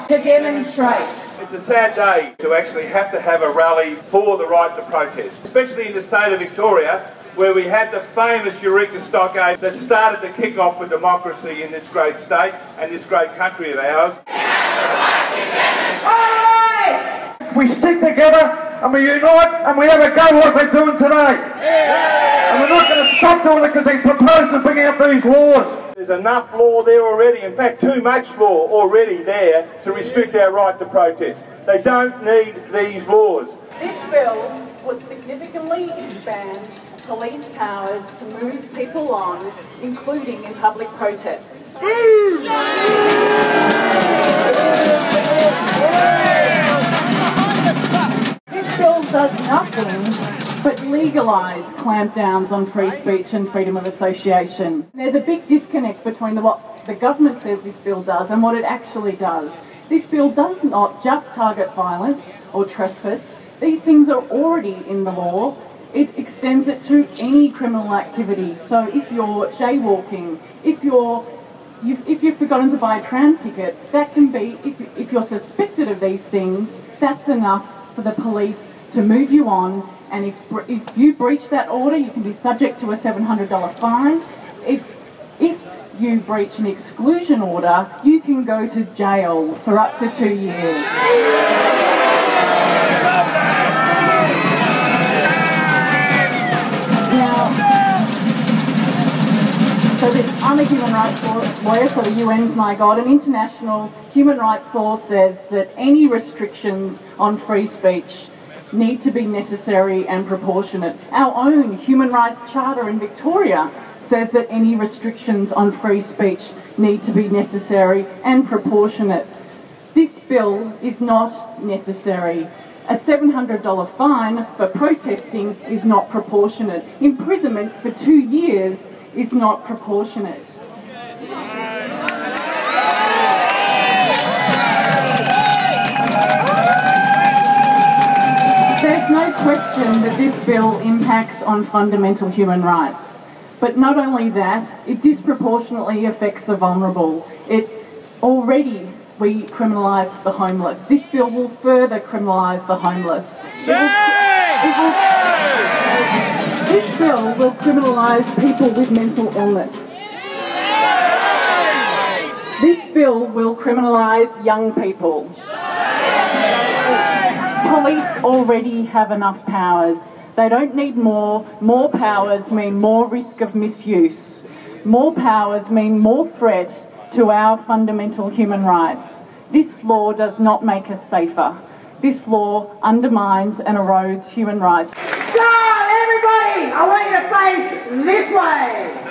to demonstrate. It's a sad day to actually have to have a rally for the right to protest, especially in the state of Victoria, where we had the famous Eureka Stockade that started the kick-off for democracy in this great state and this great country of ours. We stick together and we unite and we have a go what we're doing today. And we're not going to stop doing it because they propose to bring out these laws. There's enough law there already, in fact too much law already there to restrict our right to protest. They don't need these laws. This bill would significantly expand police powers to move people on, including in public protests. This bill does nothing but legalise clampdowns on free speech and freedom of association. There's a big disconnect between what the government says this bill does and what it actually does. This bill does not just target violence or trespass. These things are already in the law. It extends it to any criminal activity. So if you're jaywalking, if you've forgotten to buy a tram ticket, that can be, if you're suspected of these things, that's enough for the police to move you on. And if you breach that order, you can be subject to a $700 fine. If you breach an exclusion order, you can go to jail for up to 2 years. So I'm a human rights lawyer, so the UN's my God, and international human rights law says that any restrictions on free speech need to be necessary and proportionate. Our own Human Rights Charter in Victoria says that any restrictions on free speech need to be necessary and proportionate. This bill is not necessary. A $700 fine for protesting is not proportionate. Imprisonment for 2 years is not proportionate. There's no question that this bill impacts on fundamental human rights. But not only that, it disproportionately affects the vulnerable. We criminalise the homeless. This bill will further criminalise the homeless. This bill will criminalise people with mental illness. This bill will criminalise young people. Police already have enough powers. They don't need more. More powers mean more risk of misuse. More powers mean more threat to our fundamental human rights. This law does not make us safer. This law undermines and erodes human rights. So everybody, I want you to face this way.